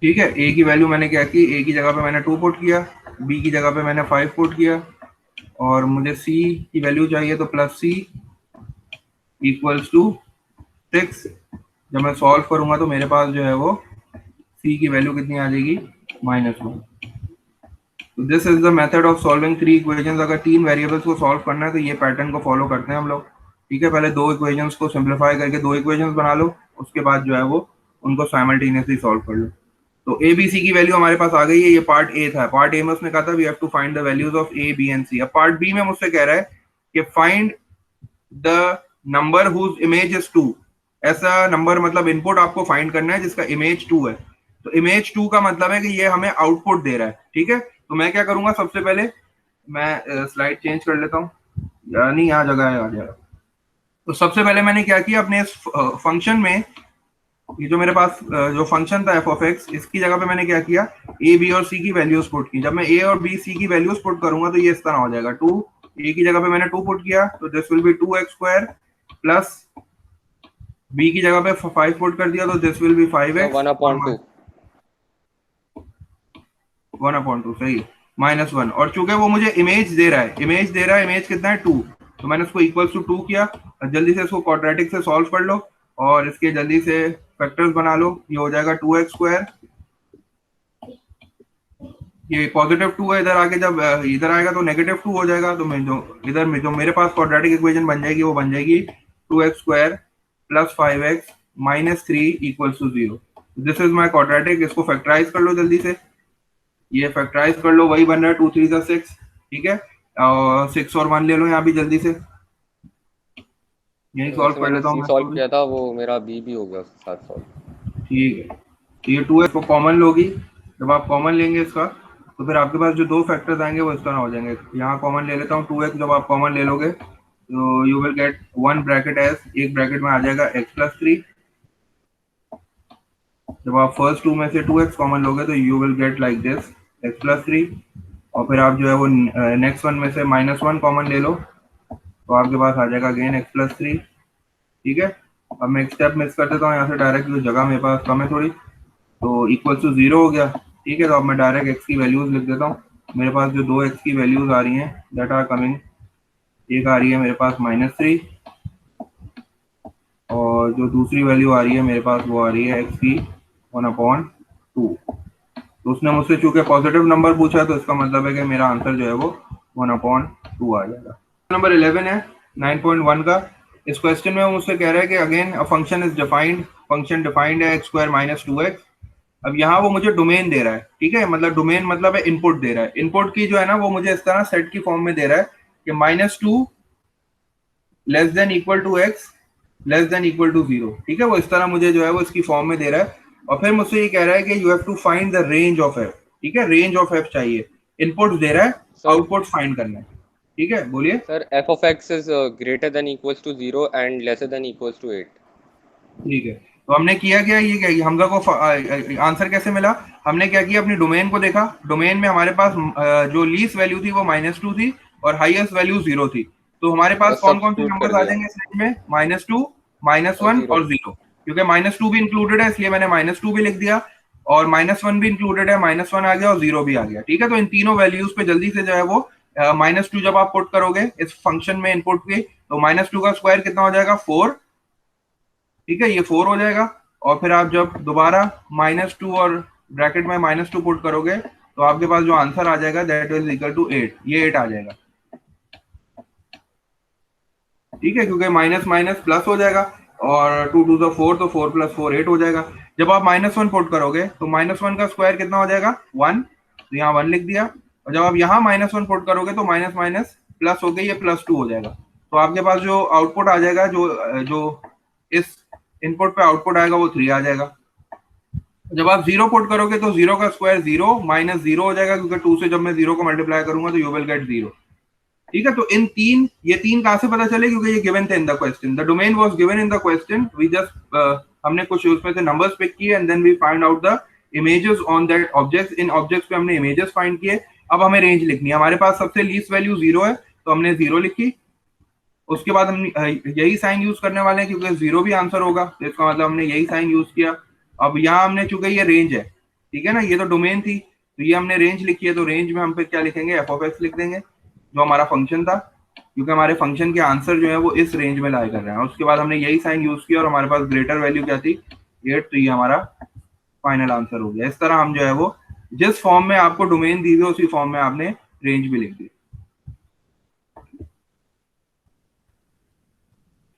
ठीक है। a की वैल्यू मैंने क्या की, a की जगह पे मैंने 2 पुट किया, b की जगह पे मैंने 5 पुट किया, और मुझे c की वैल्यू चाहिए, तो +c इक्वल्स टू 6। जब मैं सॉल्व करूंगा तो मेरे पास जो है वो c की वैल्यू कितनी आ जाएगी, -1। तो this is the method of solving 3 equations. अगर 3 वेरिएबल्स को सॉल्व करना है तो ये पैटर्न को फॉलो करते हैं हम लोग, ठीक है। पहले 2 इक्वेशंस को सिंप्लीफाई करके 2 इक्वेशंस बना लो, उसके बाद जो है वो उनको साइमल्टेनियसली सॉल्व कर लो। तो a b c की वैल्यू हमारे पास आ गई है, ये पार्ट a था। पार्ट a में उसने कहा था we have to find the values of a b and c। अब पार्ट b में मुझसे कह रहा है कि find the number whose image is 2। ऐसा नंबर मतलब इनपुट आपको फाइंड करना है जिसका इमेज 2 है। तो इमेज 2 का मतलब है कि ये हमें आउटपुट दे रहा है, ठीक है। तो मैं क्या करूंगा, सबसे पहले मैं स्लाइड चेंज कर लेता हूँ, यानी यहाँ जगह है आ जाएगा। तो सबसे पहले मैंने क्या किया, अपने इस फंक्शन में ये जो मेरे पास जो फंक्शन था एफ ऑफ एक्स, इसकी जगह पे मैंने क्या किया, ए बी और सी की वैल्यूज पुट की। जब मैं ए और बी सी की वैल्यूज पुट करूंगा तो ये इस तरह हो जाएगा, 2 ए की जगह पे मैंने 2 पुट किया तो this will be 2x² plus b की जगह पे 5 पुट कर दिया तो दिस विल बी 5x 1/2। 1/2 सही, -1। और चूंकि वो मुझे इमेज दे रहा है, इमेज कितना है 2, तो मैंने उसको इक्वल्स टू 2 किया। जल्दी से इसको क्वाड्रेटिक से सॉल्व कर लो और इसके जल्दी से फैक्टर्स बना लो। ये हो जाएगा 2x², ये पॉजिटिव 2 है, इधर आके जब इधर आएगा तो -2 हो जाएगा। तो मैं जो मेरे पास क्वाड्रेटिक इक्वेशन बन जाएगी वो बन जाएगी 2x² plus 5x minus 3 equals to 0। This is my quadratic. इसको फैक्टराइज कर लो जल्दी से, ये फैक्टराइज कर लो, वही बन रहा है 2 3 ज़ा 6, ठीक है। 6 और 1 ले लो यहाँ भी जल्दी से, यही सॉल्व कर लेता हूँ मैं सॉल्व किया था, वो मेरा बी भी हो गया उसके साथ सॉल्व। ठीक है। तो ये 2 को कॉमन लोगी, जब आप कॉमन लेंगे इसका तो फिर आपके पास जो दो फैक्टर्स आएंगे वो इस तरह हो जाएंगे। यहाँ कॉमन ले लेता हूँ 2x, जब आप कॉमन ले लोगे तो you will gate 1 bracket S, एक ब्रैकेट में आ जाएगा x+3। जब आप फर्स्ट 2 में से 2x कॉमन लोगे तो you will get like this x+3। और फिर आप जो है वो नेक्स्ट वन में से -1 कॉमन ले लो तो आपके पास आ जाएगा अगेन x+3, ठीक है। अब मैं एक स्टेप मिस कर देता हूँ यहाँ से डायरेक्ट, जो जगह मेरे पास कम है थोड़ी, तो इक्वल्स टू 0 हो गया, ठीक है। तो अब मैं डायरेक्ट x की वैल्यूज लिख देता हूँ। मेरे पास जो 2x की वैल्यूज आ रही हैं दैट आर कमिंग, एक आ रही है मेरे पास -3 और जो दूसरी वैल्यू आ रही है मेरे पास वो आ रही है x की 1/2। तो उसने मुझसे चूंकि पॉजिटिव नंबर पूछा तो इसका मतलब है कि मेरा आंसर जो है वो 1/2 आ जाएगा। नंबर 11 है 9.1 का। इस क्वेश्चन में वो मुझसे कह रहा है कि again a function is defined, function defined है x² - 2x। अब यहाँ वो मुझे डोमेन दे रहा है, ठीक है, मतलब डोमेन मतलब है इनपुट दे रहा है। इनपुट की जो है ना वो मुझे इस तरह सेट की फॉर्म में दे रहा है कि -2 less than equal to x less than equal to 0, ठीक है। वो इस तरह मुझे जो है वो इसकी फॉर्म में दे रहा है। और फिर मुझसे ये कह रहा है कि you have to find the range of f, ठीक है, रेंज ऑफ f चाहिए। इनपुट दे रहा है, आउटपुट फाइंड करना है, ठीक है। बोलिए sir f of x is greater than equals to 0 and lesser than equals to 8। ठीक है। तो हमने किया क्या, ये क्या हमजा को आंसर कैसे मिला, हमने क्या किया, अपनी डोमेन को देखा। डोमेन में हमारे पास जो लीस्ट वैल्यू थी वो -2 थी और हाईएस्ट वैल्यू 0 थी। तो हमारे पास बस कौन कौन से substitute नंबर्स कर आ दिया जाएंगे इस रेंज में, -2 -1 और और 0। क्योंकि -2 भी इंक्लूडेड है इसलिए मैंने -2 भी लिख दिया और -1 भी इंक्लूडेड है, -1 आ गया और 0 भी आ गया, ठीक है। तो इन तीनों वैल्यूज पे जल्दी से जो है वो -2 जब आप पुट करोगे इस फंक्शन में इनपुट के तो -2 का स्क्वायर कितना हो जाएगा 4, ठीक है, ये 4 हो जाएगा। और फिर आप जब दोबारा -2 और ब्रैकेट में -2 पुट करोगे तो आपके पास जो आंसर आ जाएगा दैट इज इक्वल टू 8, ये 8 आ जाएगा, ठीक है, क्योंकि माइनस माइनस प्लस हो जाएगा और 2 2 ज़ा 4, तो 4 + 4 8 हो जाएगा। जब आप -1 पुट करोगे तो -1 का स्क्वायर कितना हो जाएगा 1, तो यहाँ 1 लिख दिया। और जब आप यहाँ -1 पुट करोगे तो माइनस माइनस प्लस हो गई, ये +2 हो जाएगा। तो आपके पास जो आउटपुट आ जाएगा, जो इस इनपुट पे आउटपुट आएगा वो 3 आ जाएगा। जब आप 0 पुट करोगे तो 0 का स्क्वायर 0 -0 हो जाएगा, क्योंकि 2 से जब मैं 0 को मल्टीप्लाई करूंगा तो यू विल गेट 0, ठीक है। तो इन ये तीन कहां से पता चले, क्योंकि ये गिवन थे in the question, the domain was given in the question, we just हमने कुछ उसमें से नंबर्स पिक किए and then we find out the images on that objects. इन ऑब्जेक्ट्स पे हमने इमेजेस फाइंड किए। अब हमें रेंज लिखनी है। हमारे पास सबसे लीस्ट वैल्यू 0 है तो हमने 0 लिखी। उसके बाद हम यही साइन यूज करने वाले हैं क्योंकि 0 भी आंसर होगा, तो इसका मतलब हमने यही साइन यूज किया। अब यहाँ हमने चूंकि ये रेंज है, ठीक है ना, ये तो डोमेन थी तो ये हमने रेंज लिखी है, तो रेंज में हम फिर क्या लिखेंगे, एफ ऑफ एक्स लिख देंगे जो हमारा फंक्शन था, क्योंकि हमारे फंक्शन के आंसर जो है वो इस रेंज में लाई कर रहे हैं। उसके बाद हमने यही साइन यूज किया और हमारे पास ग्रेटर वैल्यू क्या थी 8, तो ये हमारा फाइनल आंसर हो गया। इस तरह हम जो है वो जिस फॉर्म में आपको डोमेन दी हुई उसी फॉर्म में आपने रेंज भी लिख दी।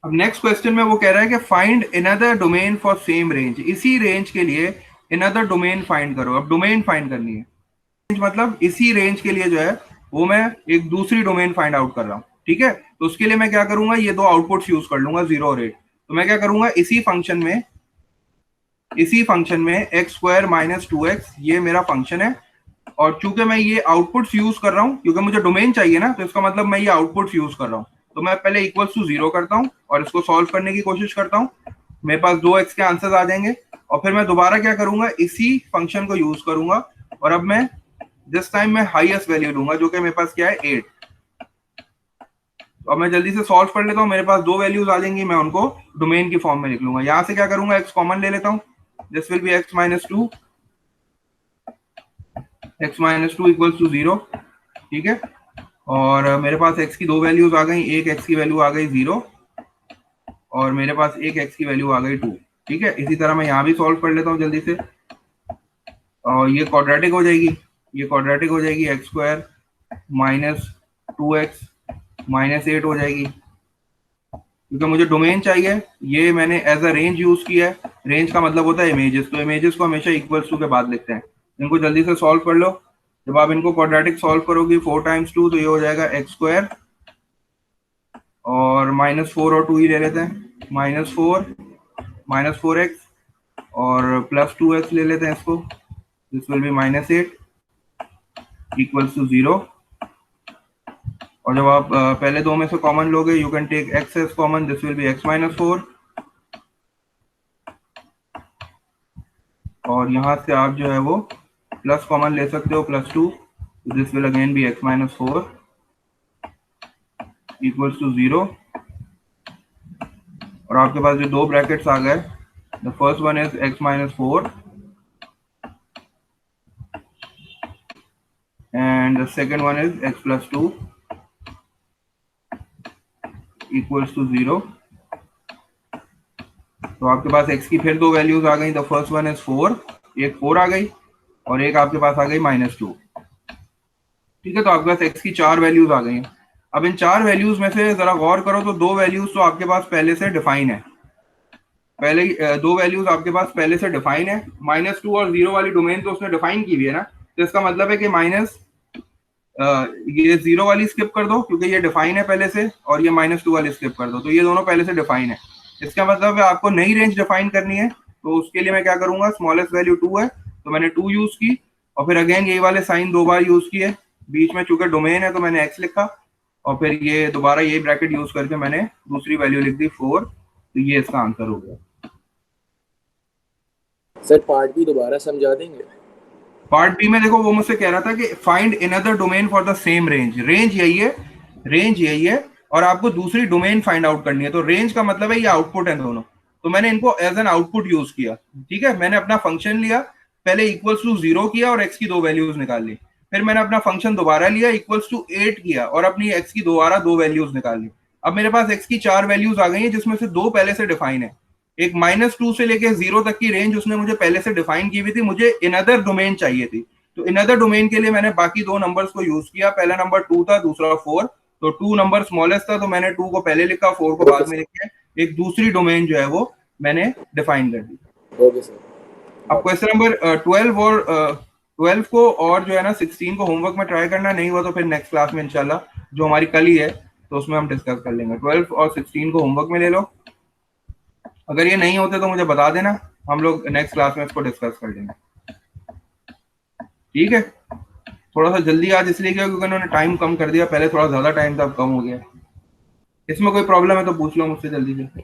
अब नेक्स्ट क्वेश्चन में वो कह रहा है कि find another domain for same range, इसी रेंज के लिए अनदर डोमेन फाइंड करो। अब डोमेन फाइंड करनी है, मतलब इसी रेंज के लिए जो है वो मैं एक दूसरी डोमेन फाइंड आउट कर रहा हूँ, ठीक है। तो उसके लिए मैं क्या करूंगा, ये दो आउटपुट्स यूज कर लूंगा 0 और 8। तो मैं क्या करूंगा, इसी फंक्शन में x² - 2x ये मेरा फंक्शन है। और चूंकि मैं ये आउटपुट्स यूज कर रहा हूँ क्योंकि मुझे डोमेन चाहिए ना, तो इसका मतलब मैं ये आउटपुट्स यूज कर रहा हूँ। तो मैं पहले इक्वल्स टू 0 करता हूँ और इसको सॉल्व करने की कोशिश करता हूँ। मेरे पास 2x के आंसर्स आ जाएंगे और फिर मैं दोबारा क्या करूंगा, इसी फंक्शन को यूज करूंगा और अब मैं दिस टाइम मैं हाईएस्ट वैल्यू लूंगा जो कि मेरे पास क्या है 8। तो अब मैं जल्दी से सॉल्व कर लेता हूँ, मेरे पास 2 वैल्यूज आ जाएंगी, मैं उनको डोमेन की फॉर्म में लिख लूंगा। यहाँ से क्या करूंगा, x कॉमन ले लेता हूँ, this will be x minus 2, x minus 2 equals to 0, ठीक है। और मेरे पास x की 2 वैल्यूज आ गई, एक x की वैल्यू आ गई 0 और मेरे पास एक x की वैल्यू आ गई 2, ठीक है। इसी तरह मैं यहाँ भी सॉल्व कर लेता हूँ जल्दी से, और ये क्वाड्रेटिक हो जाएगी, ये क्वाड्रेटिक हो जाएगी, x square minus 2x minus 8 हो जाएगी, क्योंकि मुझे डोमेन चाहिए। ये मैंने एज अ रेंज यूज किया है, रेंज का मतलब होता है इमेजेस, तो इमेजेस को हमेशा इक्वल्स टू के बाद लिखते हैं। इनको जल्दी से सॉल्व कर लो। जब आप इनको क्वाड्रेटिक सॉल्व करोगे 4 टाइम्स 2 तो ये हो जाएगा एक्स स्क्वायर और -4 और 2 ही ले लेते हैं, माइनस फोर एक्स और प्लस 2x ले लेते हैं इसको, this will be -8 equals to 0। और जब आप पहले दो में से कॉमन लोगे, you can take x as common, this will be x minus 4 और यहाँ से आप जो है वो प्लस कॉमन ले सकते हो, +2, this will again be x minus 4 equals to 0। और आपके पास जो दो ब्रैकेट्स आ गए, the first one is x minus 4 and the second one is x plus 2 equals to 0। तो आपके पास x की फिर दो वैल्यूज आ गई, द फर्स्ट वन इज 4, एक 4 आ गई और एक आपके पास आ गई -2, ठीक है। तो आपके पास x की 4 वैल्यूज आ गई हैं। अब इन 4 वैल्यूज में से जरा गौर करो तो दो वैल्यूज तो आपके पास पहले से डिफाइन है, पहले दो वैल्यूज आपके पास पहले से डिफाइन है, -2 और 0 वाली डोमेन तो उसने डिफाइन की हुई है ना, तो इसका मतलब है कि ये 0 वाली स्किप कर दो क्योंकि ये डिफाइन है पहले से, और ये -2 वाली स्किप कर दो, तो ये दोनों पहले से डिफाइन है। इसका मतलब है आपको नई रेंज डिफाइन करनी है, तो उसके लिए मैं क्या करूंगा, स्मॉलेस्ट वैल्यू 2 है तो मैंने 2 यूज की और फिर अगेन यही वाले साइन दो बार यूज किए, बीच में चूंकि डोमेन है तो मैंने x लिखा और फिर ये दोबारा यही ब्रैकेट यूज करके मैंने दूसरी वैल्यू लिख दी 4, तो ये इसका आंसर हो गया। सर पार्ट भी दोबारा समझा देंगे? पार्ट बी में देखो वो मुझसे कह रहा था कि find another domain for the same range, range यही है और आपको दूसरी डोमेन फाइंड आउट करनी है। तो रेंज का मतलब है ये आउटपुट है दोनों, तो मैंने इनको एज एन आउटपुट यूज किया, ठीक है। मैंने अपना फंक्शन लिया, पहले इक्वल्स टू 0 किया और x की दो वैल्यूज निकाल ली, फिर मैंने अपना फंक्शन दोबारा लिया, इक्वल्स टू 8 किया और अपनी x की दोबारा दो वैल्यूज निकाल ली। अब मेरे पास x की 4 वैल्यूज आ गई हैं जिसमें से दो पहले से डिफाइन है, एक -2 से लेके 0 तक की रेंज उसने मुझे पहले से डिफाइन की हुई थी, मुझे इनअदर डोमेन चाहिए थी, तो इनअदर डोमेन के लिए मैंने बाकी दो नंबर्स को यूज किया, पहला नंबर 2 था, दूसरा 4, तो 2 नंबर स्मॉलेस्ट था तो मैंने 2 को पहले लिखा, 4 को बाद में लिख के एक दूसरी डोमेन जो है वो मैंने डिफाइन कर दी। Okay sir. अब क्वेश्चन नंबर 12 को और जो है ना 16 को होमवर्क में ट्राई करना, नहीं हुआ तो फिर नेक्स्ट क्लास में इंशाल्लाह जो हमारी कल ही है तो उसमें हम डिस्कस कर लेंगे। 12 और 16 को होमवर्क में ले लो, अगर ये नहीं होते तो मुझे बता देना, हम लोग नेक्स्ट क्लास में इसको डिस्कस कर लेंगे, ठीक है। थोड़ा सा जल्दी आज इसलिए किया क्योंकि उन्होंने टाइम कम कर दिया, पहले थोड़ा ज्यादा टाइम था अब कम हो गया। इसमें कोई प्रॉब्लम है तो पूछ लो मुझसे जल्दी से।